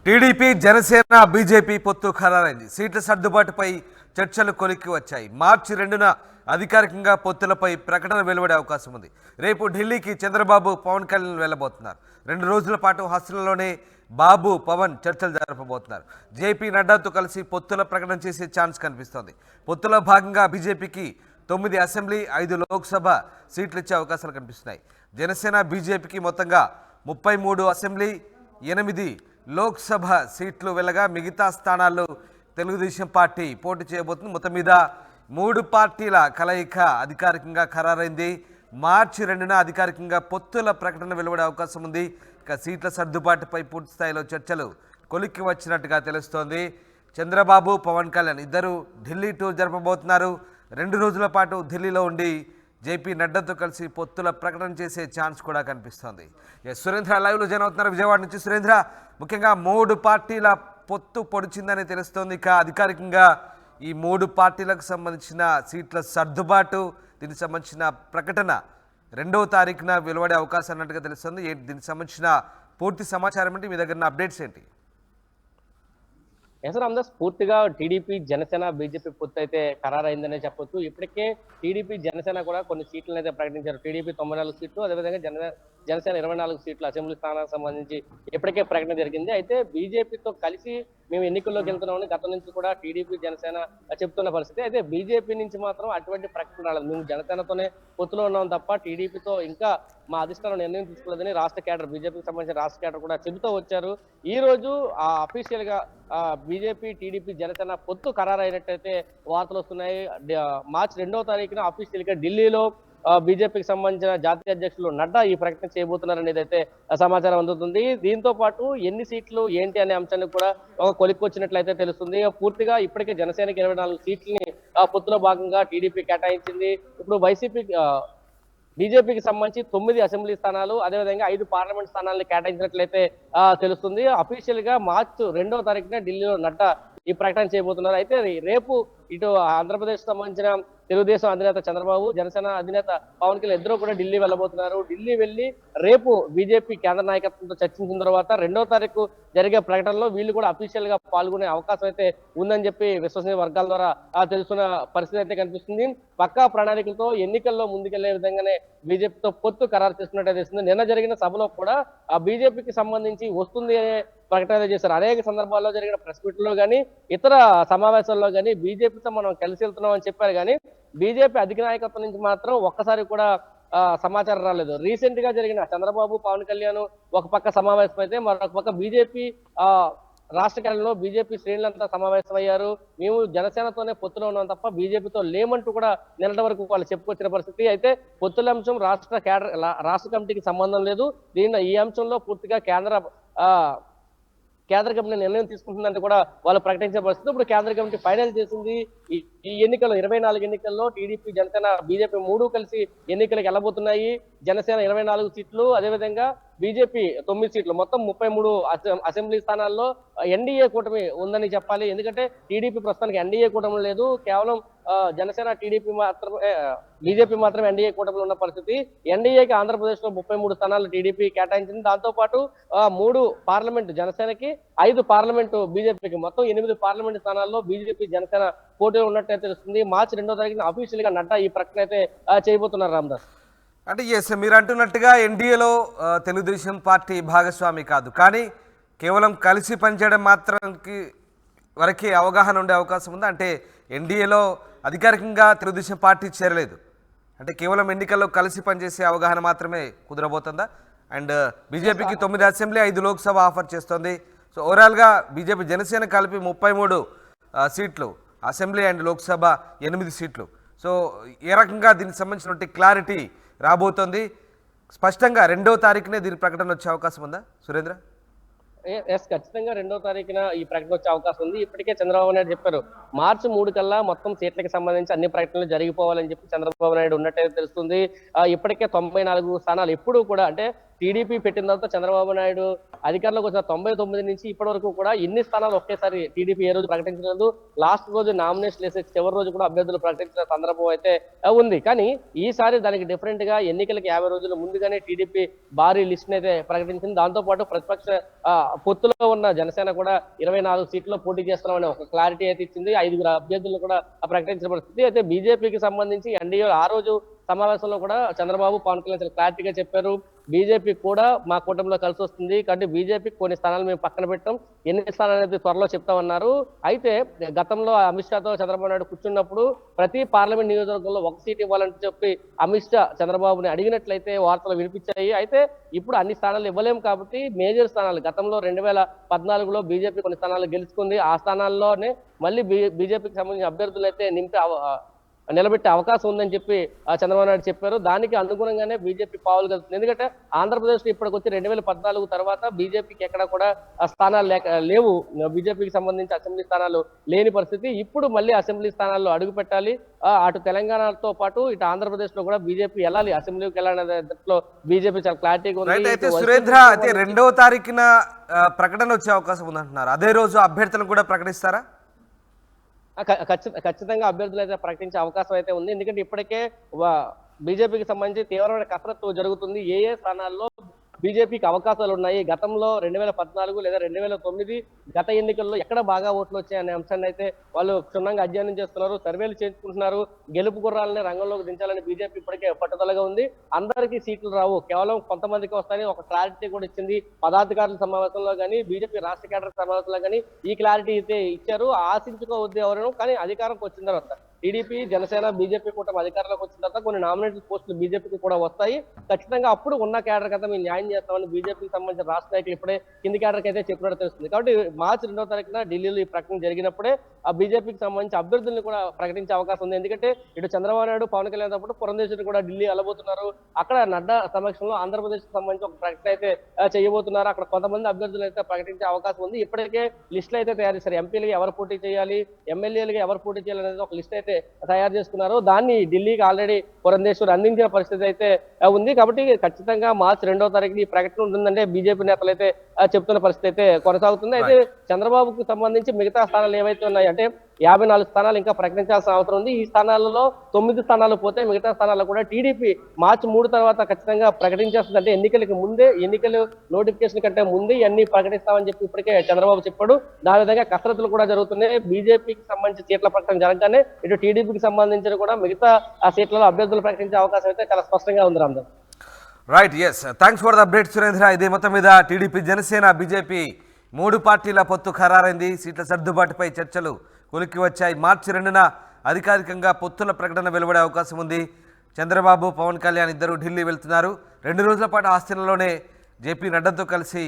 TDP Janasena BJP పొత్తు ఖరారైంది. సీట్ల సర్దుబాటుపై చర్చలు కొలిక్కి వచ్చాయి. మార్చి 2న అధికారికంగా పొత్తులపై ప్రకటన వెలువడే అవకాశం ఉంది. రేపు ఢిల్లీకి చంద్రబాబు, పవన్ కళ్యాణ్ వెళ్లబోతున్నారు. 2 రోజుల పాటు హాస్టల్లోనే బాబు, పవన్ చర్చలు జరపబోతున్నారు. జేపీ నడ్డాతో కలిసి పొత్తుల ప్రకటన చేసే ఛాన్స్ కనిపిస్తోంది. పొత్తులో భాగంగా బీజేపీకి 9 అసెంబ్లీ, 5 లోక్సభ సీట్లు ఇచ్చే అవకాశాలు కనిపిస్తున్నాయి. జనసేన బీజేపీకి మొత్తంగా 33 అసెంబ్లీ, 8 లోక్సభ సీట్లు వెళ్ళగా మిగతా స్థానాల్లో తెలుగుదేశం పార్టీ పోటీ చేయబోతుంది. మొత్తం మీద 3 పార్టీల కలయిక అధికారికంగా ఖరారైంది. మార్చి 2న అధికారికంగా పొత్తుల ప్రకటన వెలువడే అవకాశం ఉంది. ఇక సీట్ల సర్దుబాటుపై పూర్తి స్థాయిలో చర్చలు కొలిక్కి వచ్చినట్టుగా తెలుస్తోంది. చంద్రబాబు, పవన్ కళ్యాణ్ ఇద్దరు ఢిల్లీ టూర్ జరపబోతున్నారు. 2 రోజుల పాటు ఢిల్లీలో ఉండి జేపీ నడ్డాతో కలిసి పొత్తుల ప్రకటన చేసే ఛాన్స్ కూడా కనిపిస్తోంది. సురేంద్ర లైవ్లో జాయిన్ అవుతున్నారు విజయవాడ నుంచి. సురేంద్ర, ముఖ్యంగా 3 పార్టీల పొత్తు పొడిచిందని తెలుస్తోంది. ఇక అధికారికంగా ఈ 3 పార్టీలకు సంబంధించిన సీట్ల సర్దుబాటు, దీనికి సంబంధించిన ప్రకటన 2వ తారీఖున వెలువడే అవకాశం అన్నట్టుగా తెలుస్తుంది. దీనికి సంబంధించిన పూర్తి సమాచారం ఏంటి? మీ దగ్గర అప్డేట్స్ ఏంటి? రామదాస్, పూర్తిగా టీడీపీ జనసేన బీజేపీ పొత్తు అయితే ఖరారైందనే చెప్పొచ్చు. ఇప్పటికే టీడీపీ జనసేన కూడా కొన్ని సీట్లను అయితే ప్రకటించారు. టీడీపీ 94 సీట్లు, అదేవిధంగా జనసేన 24 సీట్లు అసెంబ్లీ స్థానాలకు సంబంధించి ఇప్పటికే ప్రకటన జరిగింది. అయితే బీజేపీతో కలిసి మేము ఎన్నికల్లోకి వెళ్తున్నామని గతం నుంచి కూడా టీడీపీ జనసేన చెప్తున్న పరిస్థితి. అయితే బీజేపీ నుంచి మాత్రం అటువంటి ప్రకటన రాలేదు. మేము జనసేనతోనే పొత్తులో ఉన్నాం తప్ప టీడీపీతో ఇంకా మా అధిష్టానం నిర్ణయం తీసుకోలేదని రాష్ట్ర కేడర్, బీజేపీకి సంబంధించిన రాష్ట్ర కేడర్ కూడా చెబుతూ వచ్చారు. ఈ రోజు అఫీషియల్ గా బీజేపీ, టీడీపీ, జనసేన పొత్తు ఖరారైనట్టయితే వార్తలు వస్తున్నాయి. మార్చి 2వ తారీఖున అఫీషియల్ గా ఢిల్లీలో బీజేపీకి సంబంధించిన జాతీయ అధ్యక్షులు నడ్డా ఈ ప్రకటన చేయబోతున్నారనేది అయితే సమాచారం అందుతుంది. దీంతో పాటు ఎన్ని సీట్లు ఏంటి అనే అంశాన్ని కూడా ఒక కొలిక్కొచ్చినట్లయితే తెలుస్తుంది. పూర్తిగా ఇప్పటికే జనసేనకి 24 సీట్లని పొత్తులో భాగంగా టీడీపీ కేటాయించింది. ఇప్పుడు బీజేపీకి సంబంధించి 9 అసెంబ్లీ స్థానాలు, అదేవిధంగా 5 పార్లమెంట్ స్థానాలను కేటాయించినట్లయితే తెలుస్తుంది. అఫీషియల్ గా మార్చి 2వ తారీఖున ఢిల్లీలో నడ్డా ఈ ప్రకటన చేయబోతున్నారు. అయితే రేపు ఇటు ఆంధ్రప్రదేశ్ సంబంధించిన తెలుగుదేశం అధినేత చంద్రబాబు, జనసేన అధినేత పవన్ కళ్యాణ్ ఇద్దరు కూడా ఢిల్లీ వెళ్ళబోతున్నారు. ఢిల్లీ వెళ్లి రేపు బీజేపీ కేంద్ర నాయకత్వంతో చర్చించిన తర్వాత 2వ తారీఖు జరిగే ప్రకటనలో వీళ్ళు కూడా అఫీషియల్ గా పాల్గొనే అవకాశం అయితే ఉందని చెప్పి విశ్వసనీయ వర్గాల ద్వారా తెలుసుకున్న పరిస్థితి అయితే కనిపిస్తుంది. పక్కా ప్రణాళికలతో ఎన్నికల్లో ముందుకెళ్లే విధంగానే బీజేపీతో పొత్తు ఖరారు చేస్తున్నట్టు తెలుస్తుంది. నిన్న జరిగిన సభలో కూడా ఆ బీజేపీకి సంబంధించి వస్తుంది అనే ప్రకటన చేశారు. అనేక సందర్భాల్లో జరిగిన ప్రెస్ మీట్ లో కానీ, ఇతర సమావేశాల్లో కానీ బీజేపీతో మనం కలిసి వెళ్తున్నాం అని చెప్పారు. కానీ బీజేపీ అధిక నాయకత్వం నుంచి మాత్రం ఒక్కసారి కూడా సమాచారం రాలేదు. రీసెంట్ గా జరిగిన చంద్రబాబు, పవన్ కళ్యాణ్ ఒక పక్క సమావేశం అయితే మరొక పక్క బీజేపీ రాష్ట్ర కేంద్రంలో బీజేపీ శ్రేణులంతా సమావేశమయ్యారు. మేము జనసేనతోనే పొత్తులో ఉన్నాం తప్ప బీజేపీతో లేమంటూ కూడా నిన్నటి వరకు వాళ్ళు చెప్పుకొచ్చిన పరిస్థితి. అయితే పొత్తుల అంశం రాష్ట్ర కమిటీకి సంబంధం లేదు. ఈ అంశంలో పూర్తిగా కేంద్ర కమిటీ నిర్ణయం తీసుకుంటుందంటే కూడా వాళ్ళు ప్రకటించిన పరిస్థితి. ఇప్పుడు కేంద్ర కమిటీ ఫైనల్ చేసింది. ఈ ఎన్నికల్లో 24 ఎన్నికల్లో టీడీపీ, జనసేన, బీజేపీ 3 కలిసి ఎన్నికలకు వెళ్ళబోతున్నాయి. జనసేన 24 సీట్లు, అదేవిధంగా బీజేపీ 9 సీట్లు, మొత్తం 33 అసెంబ్లీ స్థానాల్లో ఎన్డీఏ కూటమి ఉందని చెప్పాలి. ఎందుకంటే టీడీపీ ప్రస్తుతానికి ఎన్డీఏ కూటమి లేదు. కేవలం జనసేన, టీడీపీ మాత్రమే, బీజేపీ మాత్రమే ఎన్డీఏ కూటమిలో ఉన్న పరిస్థితి. ఎన్డీఏకి ఆంధ్రప్రదేశ్ లో 33 స్థానాలు టీడీపీ కేటాయించింది. దాంతో పాటు 3 పార్లమెంట్ జనసేనకి, 5 పార్లమెంటు బీజేపీకి, మొత్తం 8 పార్లమెంట్ స్థానాల్లో బీజేపీ, జనసేన పోటీలో ఉన్నట్టే తెలుస్తుంది. మార్చి 2వ తారీఖున అఫీషియల్ గా నడ్డా ఈ ప్రకటన అయితే చేయబోతున్నారు. రామదాస్, అంటే మీరు అంటున్నట్టుగా ఎన్డీఏలో తెలుగుదేశం పార్టీ భాగస్వామి కాదు, కానీ కేవలం కలిసి పనిచేయడం మాత్రానికి వరకే అవగాహన ఉండే అవకాశం ఉందా? అంటే ఎన్డీఏలో అధికారికంగా తెలుగుదేశం పార్టీ చేరలేదు, అంటే కేవలం ఎన్నికల్లో కలిసి పనిచేసే అవగాహన మాత్రమే కుదరబోతుందా? అండ్ బీజేపీకి 9 అసెంబ్లీ, 5 లోక్సభ ఆఫర్ చేస్తోంది. సో ఓవరాల్గా బీజేపీ, జనసేన కలిపి 33 సీట్లు, అసెంబ్లీ అండ్ లోక్సభ 8 సీట్లు. సో ఏ రకంగా దీనికి సంబంధించినటువంటి క్లారిటీ రాబోతోంది? స్పష్టంగా 2వ తారీఖునే దీని ప్రకటన వచ్చే అవకాశం ఉందా సురేంద్ర? ఖచ్చితంగా 2వ తారీఖున ఈ ప్రకటన వచ్చే అవకాశం ఉంది. ఇప్పటికే చంద్రబాబు నాయుడు చెప్పారు, మార్చి 3 కల్లా మొత్తం సీట్లకు సంబంధించి అన్ని ప్రకటనలు జరిగిపోవాలని చెప్పి చంద్రబాబు నాయుడు ఉన్నట్టే తెలుస్తుంది. ఇప్పటికే 94 స్థానాలు ఎప్పుడు కూడా, అంటే టీడీపీ పెట్టిన తర్వాత చంద్రబాబు నాయుడు అధికారంలోకి వచ్చిన 99 నుంచి ఇప్పటి వరకు కూడా ఎన్ని స్థానాలు ఒకేసారి టీడీపీ ఏ రోజు ప్రకటించలేదు. లాస్ట్ రోజు నామినేషన్ వేసే చివరి రోజు కూడా అభ్యర్థులు ప్రకటించిన సందర్భం అయితే ఉంది. కానీ ఈసారి దానికి డిఫరెంట్ గా ఎన్నికలకు 50 రోజుల ముందుగానే టీడీపీ భారీ లిస్ట్ అయితే ప్రకటించింది. దాంతో పాటు ప్రతిపక్ష పొత్తులో ఉన్న జనసేన కూడా 24 సీట్లలో పోటీ చేస్తున్నామని ఒక క్లారిటీ అయితే ఇచ్చింది. 5 అభ్యర్థులను కూడా ప్రకటించిన పరిస్థితి. అయితే బీజేపీకి సంబంధించి ఎన్డీఏ ఆ రోజు సమావేశంలో కూడా చంద్రబాబు పవన్ కళ్యాణ్ చాలా క్లారిటీగా చెప్పారు, బీజేపీ కూడా మా కూటమిలో కలిసి వస్తుంది కాబట్టి బీజేపీకి కొన్ని స్థానాలు మేము పక్కన పెట్టాం, ఎన్ని స్థానాలు అనేది త్వరలో చెప్తామన్నారు. అయితే గతంలో అమిత్ షాతో చంద్రబాబు నాయుడు కూర్చున్నప్పుడు ప్రతి పార్లమెంట్ నియోజకవర్గంలో ఒక సీట్ ఇవ్వాలని చెప్పి అమిత్ షా చంద్రబాబుని అడిగినట్లయితే వార్తలు వినిపించాయి. అయితే ఇప్పుడు అన్ని స్థానాలు ఇవ్వలేము కాబట్టి మేజర్ స్థానాలు గతంలో 2014లో బీజేపీ కొన్ని స్థానాలు గెలుచుకుంది. ఆ స్థానాల్లోనే మళ్ళీ బీజేపీకి సంబంధించిన అభ్యర్థులు అయితే నిలబెట్టే అవకాశం ఉందని చెప్పి చంద్రబాబు నాయుడు చెప్పారు. దానికి అనుగుణంగానే బీజేపీ పావులు కలుగుతుంది. ఎందుకంటే ఆంధ్రప్రదేశ్ లో ఇప్పటికొచ్చి 2014 తర్వాత బీజేపీకి ఎక్కడ కూడా స్థానాలు లేవు. బీజేపీకి సంబంధించి అసెంబ్లీ స్థానాలు లేని పరిస్థితి. ఇప్పుడు మళ్ళీ అసెంబ్లీ స్థానాల్లో అడుగు పెట్టాలి. అటు తెలంగాణతో పాటు ఇటు ఆంధ్రప్రదేశ్ లో కూడా బీజేపీ వెళ్ళాలి, అసెంబ్లీకి వెళ్ళాలనే దాంట్లో బీజేపీ చాలా క్లారిటీగా ఉంది. అయితే సురేంద్ర, అయితే 2వ తారీఖున ప్రకటన వచ్చే అవకాశం ఉందంటున్నారు. అదే రోజు అభ్యర్థులను కూడా ప్రకటిస్తారా? ఖచ్చితంగా అభ్యర్థులు అయితే ప్రకటించే అవకాశం అయితే ఉంది. ఎందుకంటే ఇప్పటికే బీజేపీకి సంబంధించి తీవ్రమైన కసరత్తు జరుగుతుంది. ఏ స్థానాల్లో బీజేపీకి అవకాశాలు ఉన్నాయి, గతంలో 2014 లేదా 2009 గత ఎన్నికల్లో ఎక్కడ బాగా ఓట్లు వచ్చాయనే అంశాన్ని అయితే వాళ్ళు క్షుణ్ణంగా అధ్యయనం చేస్తున్నారు, సర్వేలు చేసుకుంటున్నారు. గెలుపు గుర్రాలని రంగంలోకి దించాలని బీజేపీ ఇప్పటికే పట్టుదలగా ఉంది. అందరికీ సీట్లు రావు, కేవలం కొంతమందికి వస్తాయని ఒక క్లారిటీ కూడా ఇచ్చింది. పదాధికారుల సమావేశంలో కానీ బీజేపీ రాష్ట్ర కేడర్ సమావేశంలో కానీ ఈ క్లారిటీ అయితే ఇచ్చారు. ఆశించుకోవద్దు ఎవరైనా, కానీ అధికారంకి వచ్చిన తర్వాత టీడీపీ జనసేన బీజేపీ కూటమి అధికారంలోకి వచ్చిన తర్వాత కొన్ని నామినేటెడ్ పోస్టులు బీజేపీకి కూడా వస్తాయి. ఖచ్చితంగా అప్పుడు ఉన్న కేడర్ కదా మేము న్యాయం చేస్తామని బీజేపీకి సంబంధించిన రాష్ట్ర నాయకులు ఇప్పుడే కింది కేడర్కి అయితే చెప్పినట్టు తెలుస్తుంది. కాబట్టి మార్చి 2వ తారీఖున ఢిల్లీలో ఈ ప్రకటన జరిగినప్పుడే ఆ బీజేపీకి సంబంధించి అభ్యర్థుల్ని కూడా ప్రకటించే అవకాశం ఉంది. ఎందుకంటే ఇటు చంద్రబాబు నాయుడు పవన్ కళ్యాణ్ తప్పుడు పురంధేశ్వరి కూడా ఢిల్లీ వెళ్ళబోతున్నారు. అక్కడ నడ్డా సమక్షంలో ఆంధ్రప్రదేశ్ కి సంబంధించి ఒక ప్రకటన అయితే చేయబోతున్నారు. అక్కడ కొంతమంది అభ్యర్థులు అయితే ప్రకటించే అవకాశం ఉంది. ఇప్పటికే లిస్టులు అయితే తయారు చేశారు. ఎంపీలుగా ఎవరు పోటీ చేయాలి, ఎమ్మెల్యేలుగా ఎవరు పోటీ చేయాలి అనేది ఒక లిస్ట్ అయితే తయారు చేసుకున్నారు. దాన్ని ఢిల్లీకి ఆల్రెడీ పురంధేశ్వరి అందించిన పరిస్థితి అయితే ఉంది. కాబట్టి ఖచ్చితంగా మార్చి 2వ తారీఖున ఈ ప్రకటన ఉంటుందంటే బీజేపీ నేతలు అయితే చెప్తున్న పరిస్థితి అయితే కొనసాగుతుంది. అయితే చంద్రబాబుకు సంబంధించి మిగతా స్థానాలు ఏవైతే ఉన్నాయి అంటే 54 స్థానాలు ఇంకా ప్రకటించాల్సిన అవసరం ఉంది. ఈ స్థానాలలో 9 స్థానాలు పోతే మిగతా స్థానాల్లో కూడా టీడీపీ మార్చి 3 తర్వాత ఖచ్చితంగా ప్రకటించేస్తుంది. అంటే ఎన్నికలకు ముందే, ఎన్నికలు నోటిఫికేషన్ కంటే ముందే ఇవన్నీ ప్రకటిస్తామని చెప్పి ఇప్పటికే చంద్రబాబు చెప్పాడు. దాని విధంగా కసరత్తులు కూడా జరుగుతున్నాయి. బీజేపీకి సంబంధించి సీట్ల ప్రకటన జరగగానే ఇటు టీడీపీకి సంబంధించిన కూడా మిగతా ఆ సీట్లలో అభ్యర్థులు ప్రకటించే అవకాశం అయితే చాలా స్పష్టంగా ఉంది. Ramdas. Right, yes, thanks for the update Surendra. ఇదే మొత్తం మీద టీడీపీ జనసేన బీజేపీ 3 పార్టీల పొత్తు ఖరారైంది. సీట్ల సర్దుబాటుపై చర్చలు కొలిక్కి వచ్చాయి. మార్చి 2న అధికారికంగా పొత్తుల ప్రకటన వెలువడే అవకాశం ఉంది. చంద్రబాబు పవన్ కళ్యాణ్ ఇద్దరు ఢిల్లీ వెళ్తున్నారు. 2 రోజుల పాటు ఆస్తిలోనే జేపీ నడ్డాతో కలిసి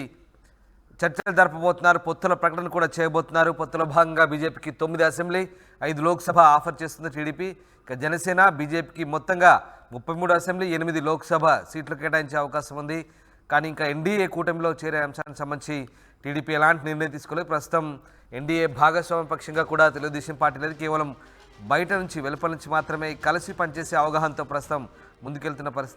చర్చలు జరపబోతున్నారు. పొత్తుల ప్రకటన కూడా చేయబోతున్నారు. పొత్తుల భాగంగా బీజేపీకి 9 అసెంబ్లీ, 5 లోక్సభ ఆఫర్ చేస్తుంది టీడీపీ. ఇక జనసేన బీజేపీకి మొత్తంగా 33 అసెంబ్లీ, 8 లోక్సభ సీట్లు కేటాయించే అవకాశం ఉంది. కానీ ఇంకా ఎన్డీఏ కూటమిలో చేరే అంశానికి సంబంధించి టీడీపీ ఎలాంటి నిర్ణయం తీసుకోలేదు. ప్రస్తుతం ఎన్డీఏ భాగస్వామ్య పక్షంగా కూడా తెలుగుదేశం పార్టీ లేదు. కేవలం బయట నుంచి, వెలుపల నుంచి మాత్రమే కలిసి పనిచేసే అవగాహనతో ప్రస్తుతం ముందుకెళ్తున్న పరిస్థితి.